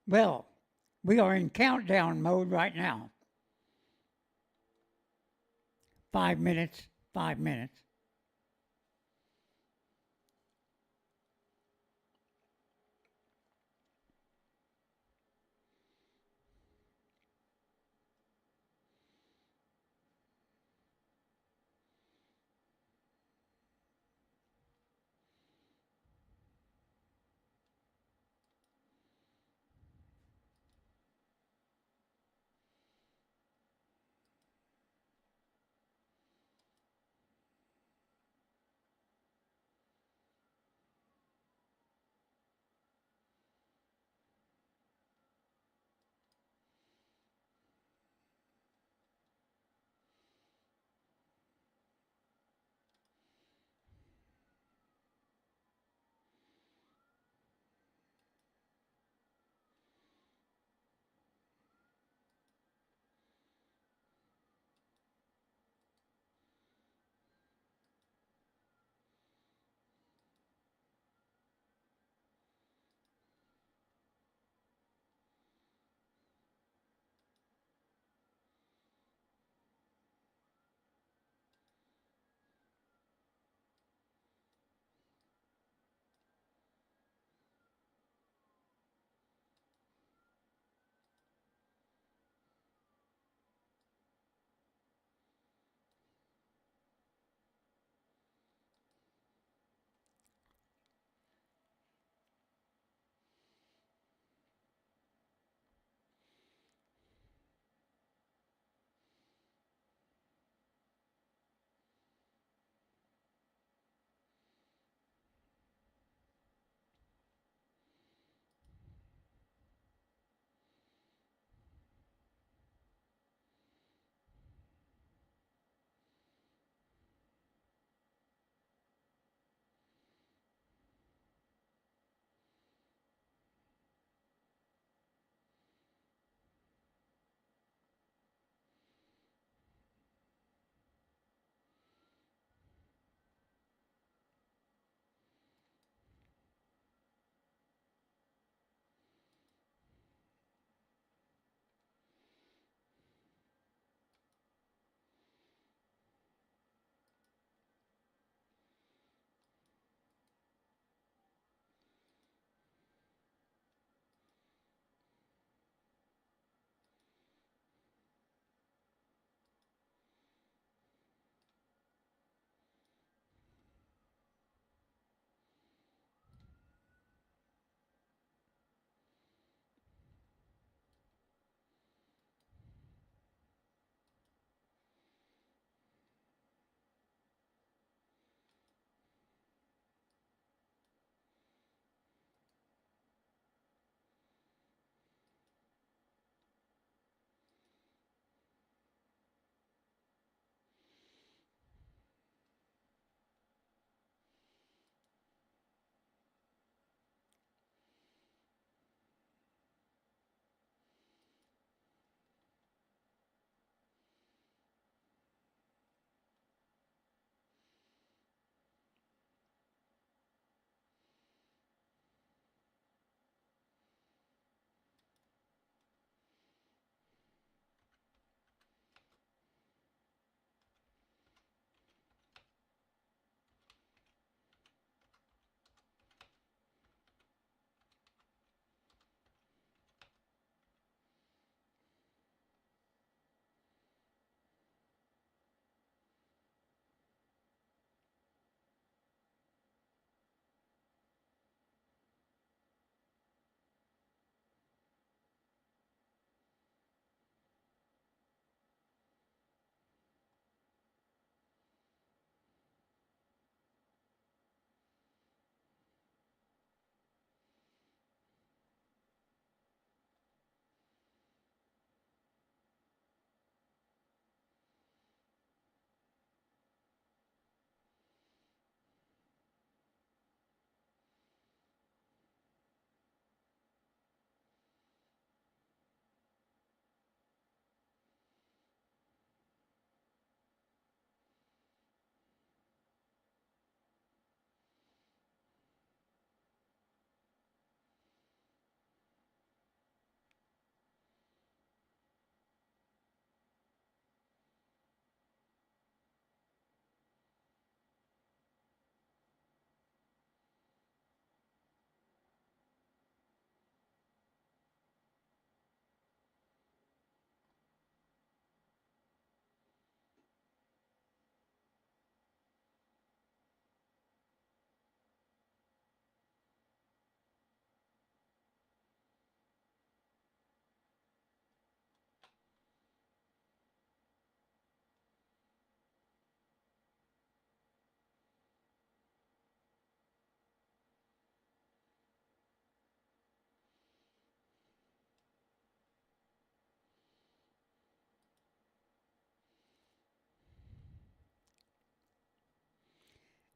Well, we are in countdown mode right now. 5 minutes, 5 minutes.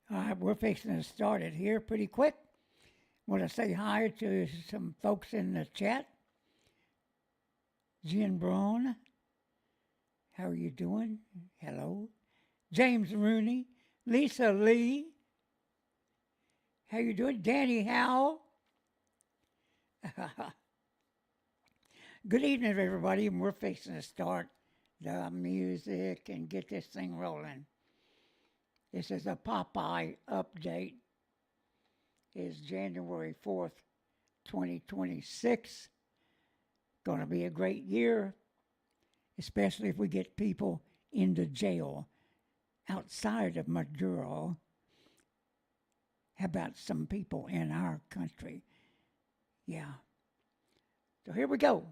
All right, we're fixing to start it here pretty quick. Want to say hi to some folks in the chat. Jen Braun, how are you doing? Hello. James Rooney, Lisa Lee, how you doing? Danny Howell. Good evening, everybody, and we're fixing to start the music and get this thing rolling. This is a Popeye update. It's January 4th, 2026. Going to be a great year, especially if we get people into jail outside of Madura. How about some people in our country? Yeah. So here we go.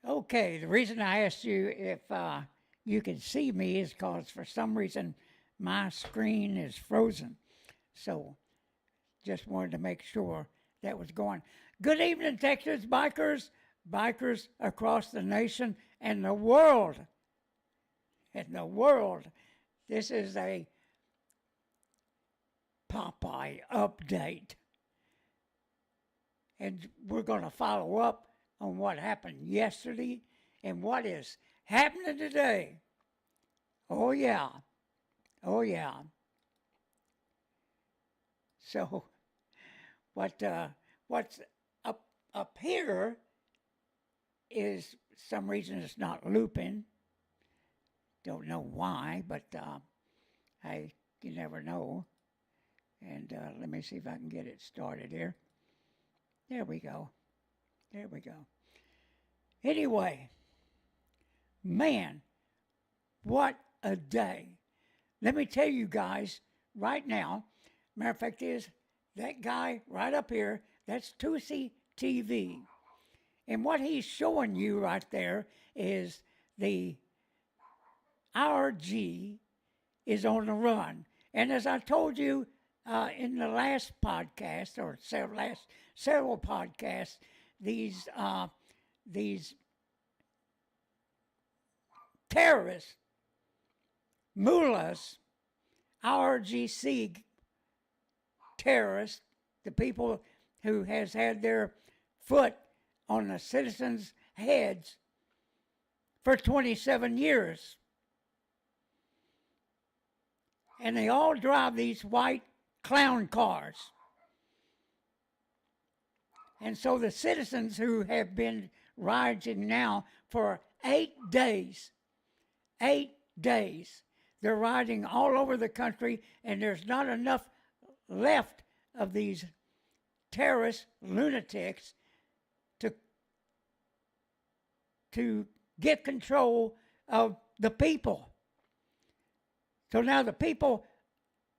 Okay, the reason I asked you if you can see me is because for some reason my screen is frozen. So just wanted to make sure that was going. Good evening, Texas bikers, bikers across the nation and the world. And the world. This is a Popeye update. And we're going to follow up on what happened yesterday and what is happening today. Oh, yeah. Oh, yeah. So, what's up here is some reason it's not looping. Don't know why, but hey, you never know. And let me see if I can get it started here. There we go. There we go. Anyway, man, what a day. Let me tell you guys right now, matter of fact is, that guy right up here, that's Tusi TV. And what he's showing you right there is the IRG is on the run. And as I told you in the last podcast, or several podcasts, these terrorists, mullahs, IRGC terrorists, the people who has had their foot on the citizens' heads for 27 years. And they all drive these white clown cars. And so the citizens who have been rioting now for 8 days, they're rioting all over the country, and there's not enough left of these terrorist lunatics to get control of the people. So now the people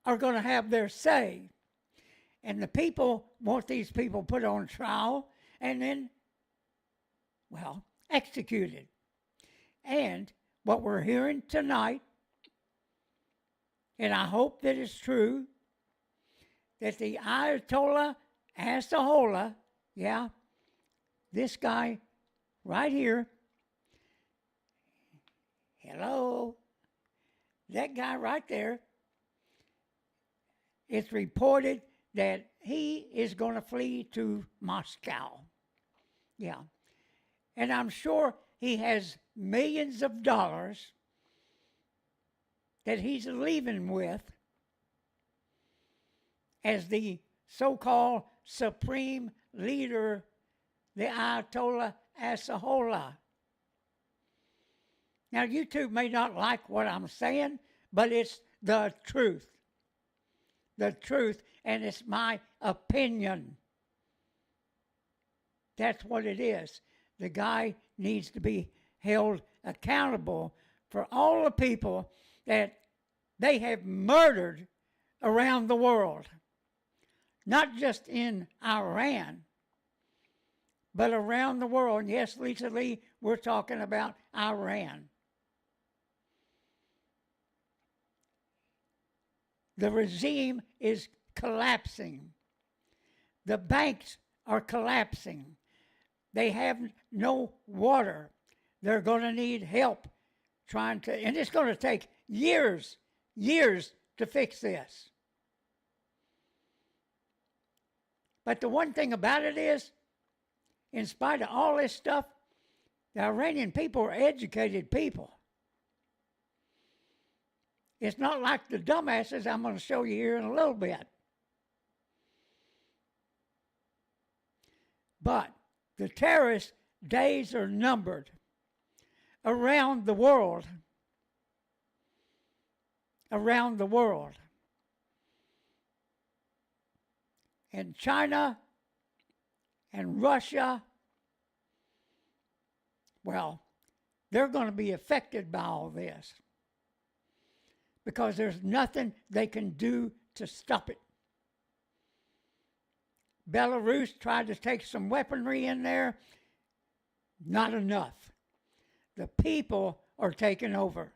are going to have their say. And the people want these people put on trial and then, well, executed. And what we're hearing tonight, and I hope that it's true, that the Ayatollah this guy right here, hello, that guy right there, it's reported that he is going to flee to Moscow. Yeah. And I'm sure he has millions of dollars that he's leaving with as the so-called supreme leader, the Ayatollah. Now, you two may not like what I'm saying, but it's the truth. The truth, and it's my opinion. That's what it is. The guy needs to be held accountable for all the people that they have murdered around the world. Not just in Iran, but around the world. And yes, Lisa Lee, we're talking about Iran. The regime is collapsing. The banks are collapsing. They have no water. They're going to need help and it's going to take years to fix this. But the one thing about it is, in spite of all this stuff, the Iranian people are educated people. It's not like the dumbasses I'm going to show you here in a little bit. But the terrorist days are numbered around the world. Around the world. And China and Russia, well, they're going to be affected by all this because there's nothing they can do to stop it. Belarus tried to take some weaponry in there. Not enough. The people are taking over.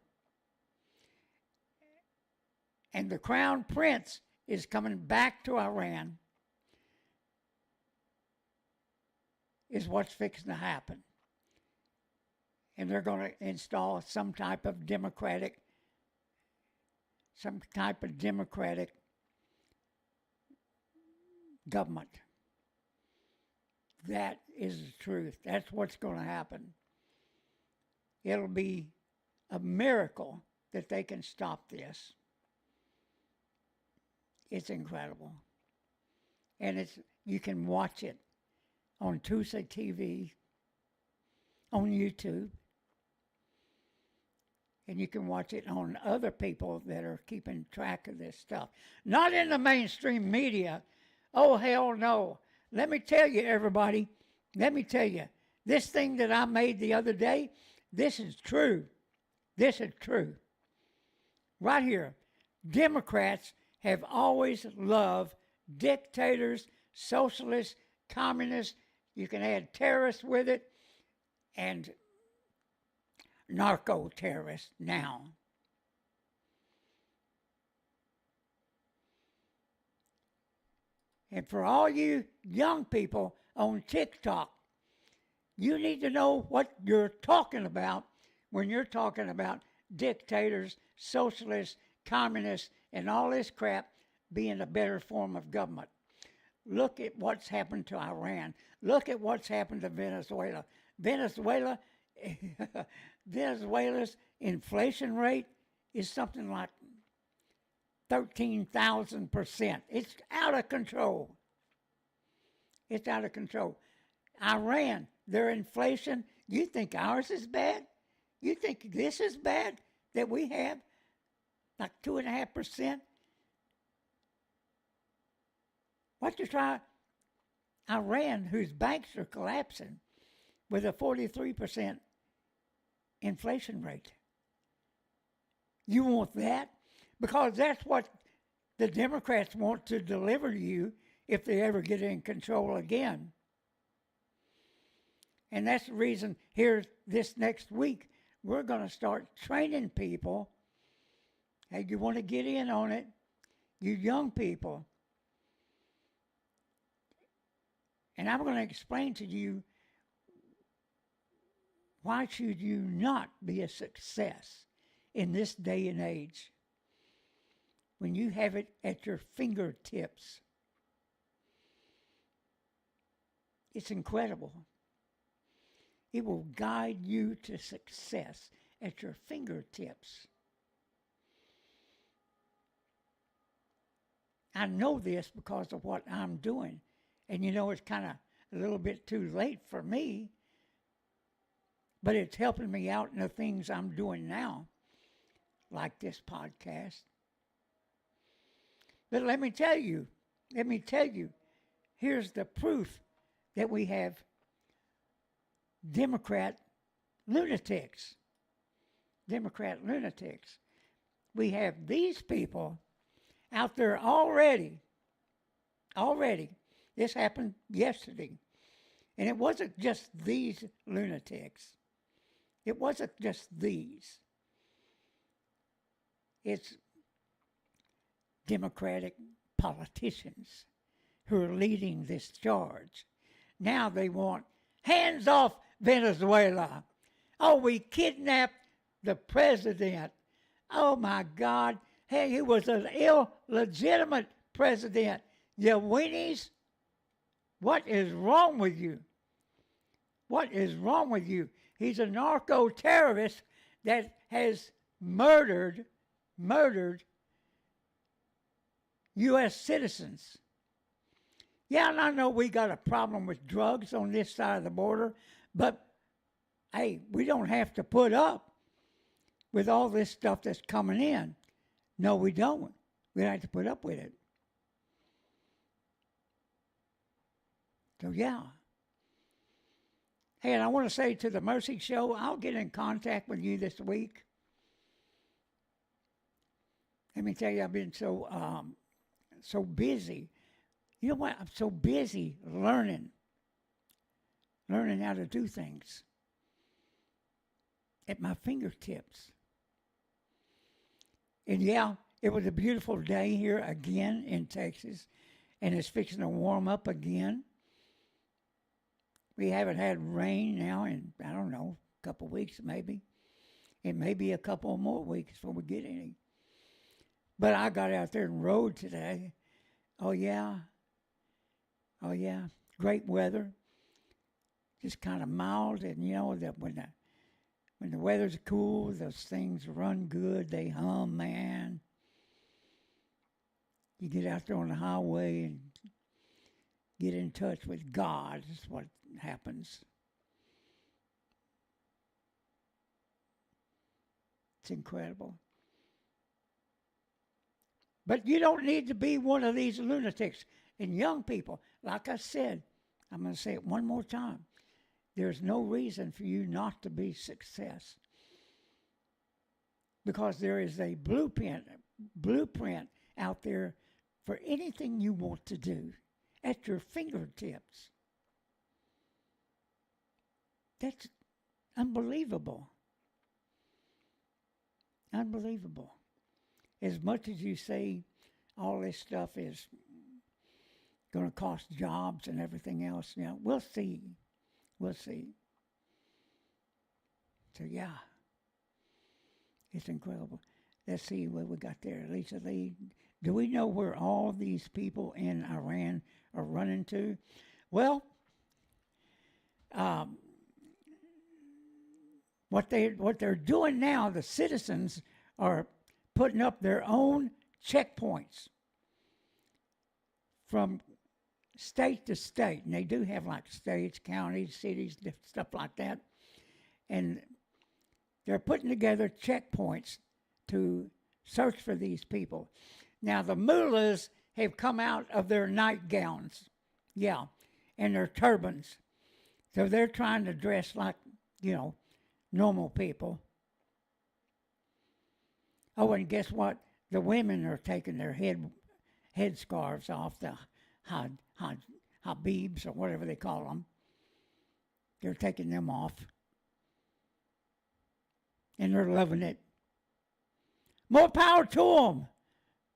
And the crown prince is coming back to Iran. Is what's fixing to happen. And they're going to install some type of democratic government. That is the truth. That's what's going to happen. It'll be a miracle that they can stop this. It's incredible. And you can watch it on Tuesday TV, on YouTube. And you can watch it on other people that are keeping track of this stuff. Not in the mainstream media. Oh, hell no. Let me tell you, everybody, let me tell you, this thing that I made the other day, this is true. This is true. Right here. Democrats have always loved dictators, socialists, communists. You can add terrorists with it, and narco-terrorists now. And for all you young people on TikTok, you need to know what you're talking about when you're talking about dictators, socialists, communists, and all this crap being a better form of government. Look at what's happened to Iran. Look at what's happened to Venezuela. Venezuela's inflation rate is something like 13,000%. It's out of control. It's out of control. Iran, their inflation, you think ours is bad? You think this is bad that we have like 2.5%? What you try? Iran, whose banks are collapsing, with a 43% inflation rate. You want that? Because that's what the Democrats want to deliver to you if they ever get in control again. And that's the reason here this next week, we're going to start training people. Hey, you want to get in on it? You young people. And I'm going to explain to you why should you not be a success in this day and age when you have it at your fingertips. It's incredible. It will guide you to success at your fingertips. I know this because of what I'm doing. And you know, it's kind of a little bit too late for me, but it's helping me out in the things I'm doing now, like this podcast. But let me tell you, here's the proof that we have Democrat lunatics. We have these people out there already. This happened yesterday. And it wasn't just these lunatics. It wasn't just these. It's Democratic politicians who are leading this charge. Now they want hands off Venezuela. Oh, we kidnapped the president. Oh, my God. Hey, he was an illegitimate president. You weenies. What is wrong with you? What is wrong with you? He's a narco-terrorist that has murdered U.S. citizens. Yeah, and I know we got a problem with drugs on this side of the border, but, hey, we don't have to put up with all this stuff that's coming in. No, we don't. We don't have to put up with it. So, yeah. Hey, and I want to say to the Mercy Show, I'll get in contact with you this week. Let me tell you, I've been so busy. You know what? I'm so busy learning how to do things at my fingertips. And yeah, it was a beautiful day here again in Texas, and it's fixing to warm up again. We haven't had rain now in, I don't know, a couple of weeks maybe. It may be a couple more weeks before we get any. But I got out there and rode today. Oh, yeah. Great weather. Just kind of mild. And, you know, that when the weather's cool, those things run good. They hum, man. You get out there on the highway and get in touch with God. That's what happens. It's incredible. But you don't need to be one of these lunatics. And young people, like I said, I'm going to say it one more time. There's no reason for you not to be success. Because there is a blueprint out there for anything you want to do at your fingertips. That's unbelievable. Unbelievable. As much as you say all this stuff is going to cost jobs and everything else, we'll see. We'll see. So, yeah. It's incredible. Let's see what we got there. Lisa Lee, do we know where all these people in Iran are running to? Well, what they're doing now, the citizens are putting up their own checkpoints from state to state. And they do have like states, counties, cities, stuff like that. And they're putting together checkpoints to search for these people. Now, the mullahs have come out of their nightgowns, and their turbans. So they're trying to dress like, normal people. Oh, and guess what? The women are taking their headscarves off, the habibs or whatever they call them. They're taking them off. And they're loving it. More power to them.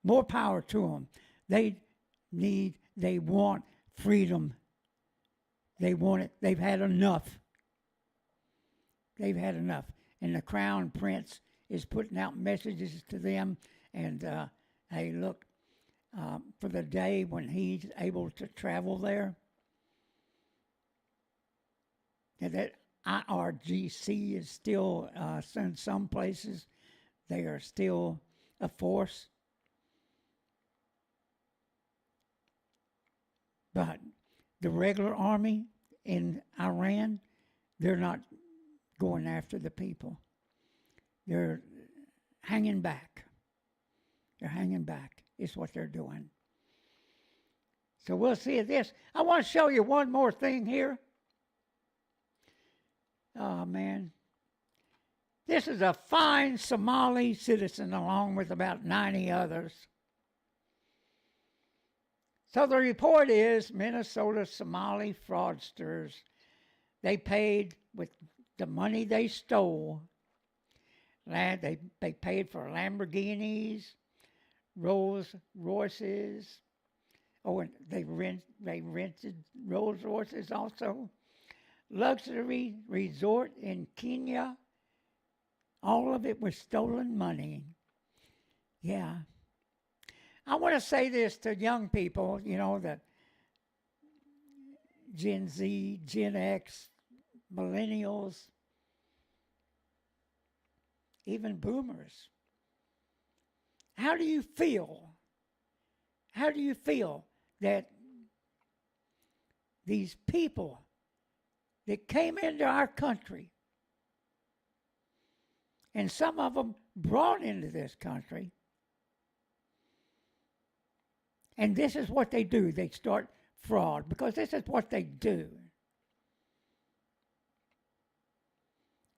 More power to them. They want freedom. They want it. They've had enough. They've had enough. And the Crown Prince is putting out messages to them. And, hey, look, for the day when he's able to travel there, and that IRGC is still, in some places, they are still a force. But the regular army in Iran, they're not going after the people. They're hanging back. They're hanging back is what they're doing. So we'll see this. I want to show you one more thing here. Oh, man. This is a fine Somali citizen along with about 90 others. So the report is Minnesota Somali fraudsters, they paid with the money they stole. They paid for Lamborghinis, Rolls Royces. Oh, and they rented Rolls Royces also. Luxury resort in Kenya. All of it was stolen money. Yeah. I want to say this to young people, the Gen Z, Gen X, millennials, even boomers. How do you feel? How do you feel that these people that came into our country, and some of them brought into this country, and this is what they do. They start fraud because this is what they do.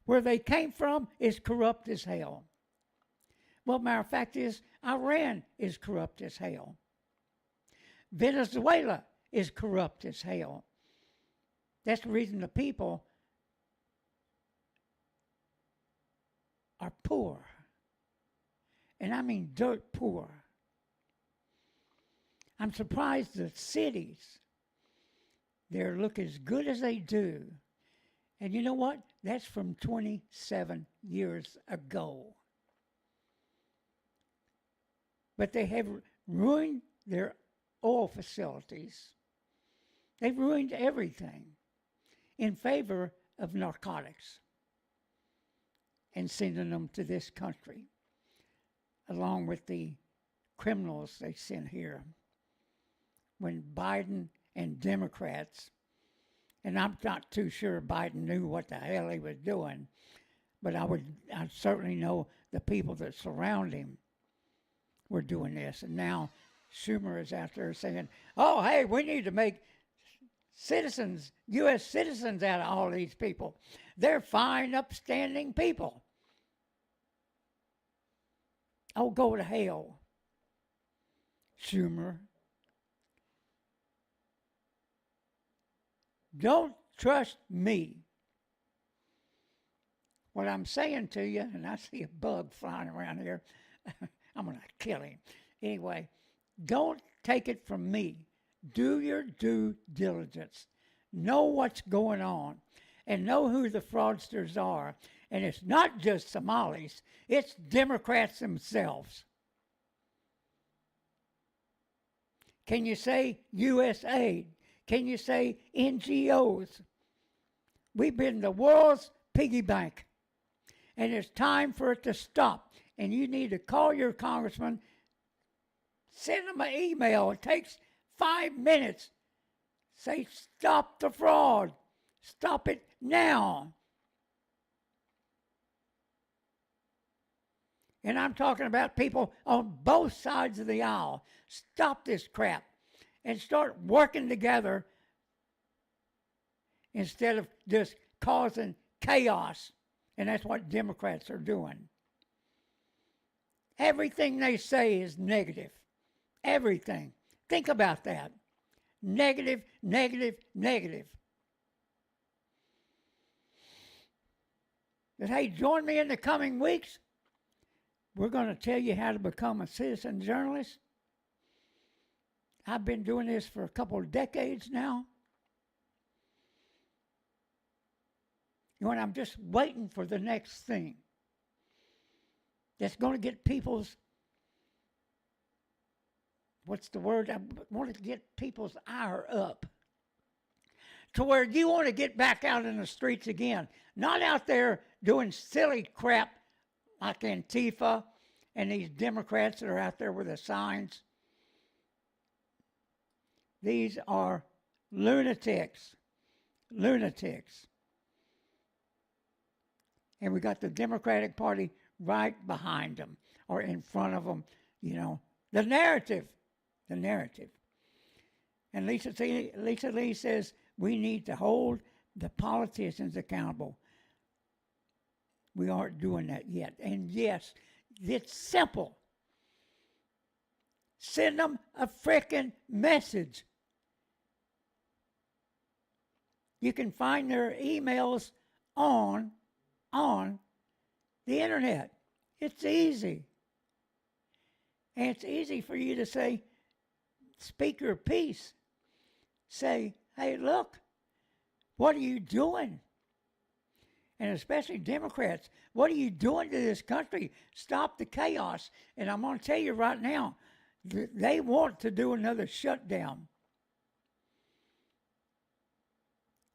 Where they came from is corrupt as hell. Well, matter of fact is, Iran is corrupt as hell. Venezuela is corrupt as hell. That's the reason the people are poor. And I mean dirt poor. I'm surprised the cities, they look as good as they do. And you know what? That's from 27 years ago. But they have ruined their oil facilities. They've ruined everything in favor of narcotics and sending them to this country, along with the criminals they sent here. When Biden and Democrats, and I'm not too sure Biden knew what the hell he was doing, but I certainly know the people that surround him were doing this. And now Schumer is out there saying, oh, hey, we need to make citizens, U.S. citizens out of all these people. They're fine, upstanding people. Oh, go to hell, Schumer. Don't trust me. What I'm saying to you, and I see a bug flying around here, I'm going to kill him. Anyway, don't take it from me. Do your due diligence. Know what's going on and know who the fraudsters are. And it's not just Somalis, it's Democrats themselves. Can you say USAID? Can you say NGOs? We've been the world's piggy bank. And it's time for it to stop. And you need to call your congressman, send them an email. It takes 5 minutes. Say, stop the fraud. Stop it now. And I'm talking about people on both sides of the aisle. Stop this crap and start working together instead of just causing chaos. And that's what Democrats are doing. Everything they say is negative. Everything. Think about that. Negative, negative, negative. But hey, join me in the coming weeks. We're going to tell you how to become a citizen journalist. I've been doing this for a couple of decades now. And I'm just waiting for the next thing that's going to get people's, what's the word? I want to get people's ire up to where you want to get back out in the streets again. Not out there doing silly crap like Antifa and these Democrats that are out there with the signs. These are lunatics. Lunatics. And we got the Democratic Party right behind them or in front of them, you know. The narrative. The narrative. And Lisa Lee says we need to hold the politicians accountable. We aren't doing that yet. And yes, it's simple. Send them a frickin' message. You can find their emails on the internet. It's easy. And it's easy for you to say, speak your piece. Say, hey, look, what are you doing? And especially Democrats, what are you doing to this country? Stop the chaos. And I'm going to tell you right now, they want to do another shutdown.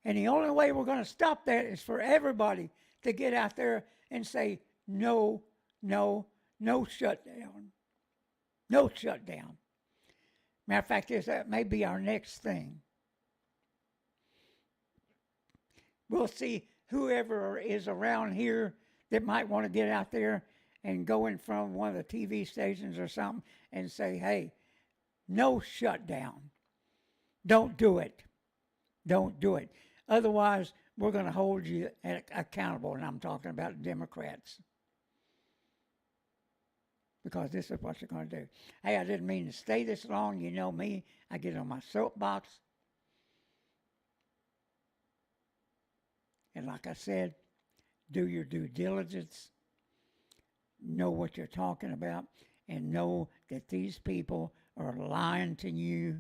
And the only way we're going to stop that is for everybody to get out there and say, no, no, no shutdown. No shutdown. Matter of fact, that may be our next thing. We'll see whoever is around here that might want to get out there and go in front of one of the TV stations or something and say, hey, no shutdown. Don't do it. Don't do it. Otherwise, we're going to hold you accountable, and I'm talking about Democrats. Because this is what you're going to do. Hey, I didn't mean to stay this long. You know me. I get on my soapbox. And like I said, do your due diligence. Know what you're talking about. And know that these people are lying to you.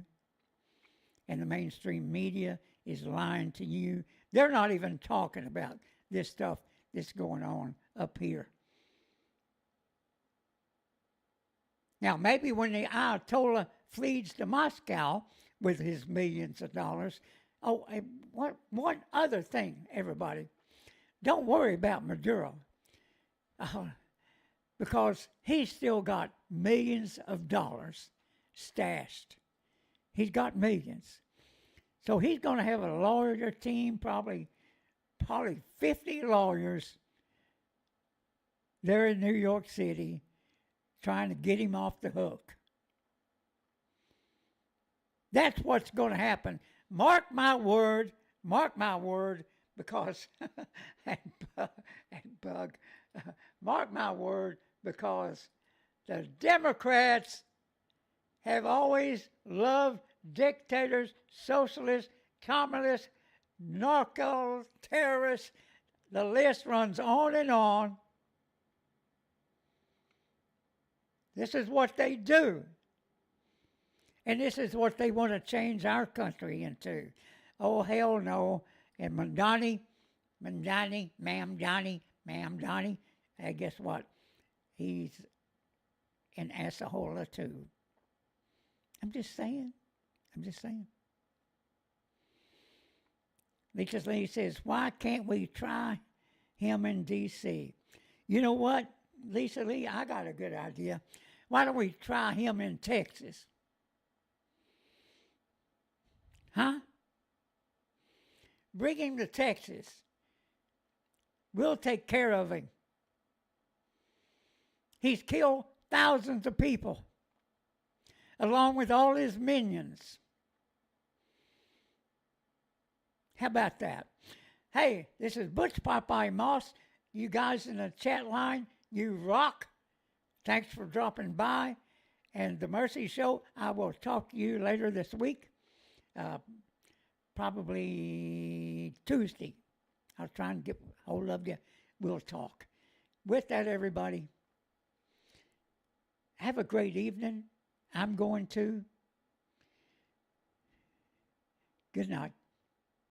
And the mainstream media is lying to you. They're not even talking about this stuff that's going on up here. Now, maybe when the Ayatollah flees to Moscow with his millions of dollars, one other thing, everybody, don't worry about Madura, because he's still got millions of dollars stashed. He's got millions. So he's going to have a lawyer team, probably 50 lawyers They're in New York City trying to get him off the hook. That's what's going to happen. Mark my word, because, and Bug, mark my word, because the Democrats have always loved dictators, socialists, communists, narco terrorists. The list runs on and on. This is what they do. And this is what they want to change our country into. Oh, hell no. And Ma'am Donnie, hey, guess what? He's an asshole too. I'm just saying. Lisa Lee says, why can't we try him in D.C.? You know what, Lisa Lee, I got a good idea. Why don't we try him in Texas? Huh? Bring him to Texas. We'll take care of him. He's killed thousands of people, along with all his minions. How about that? Hey, this is Butch Popeye Moss. You guys in the chat line, you rock. Thanks for dropping by. And the Mercy Show, I will talk to you later this week. Probably Tuesday. I'll try and get a hold of you. We'll talk. With that, everybody, have a great evening. I'm going to. Good night.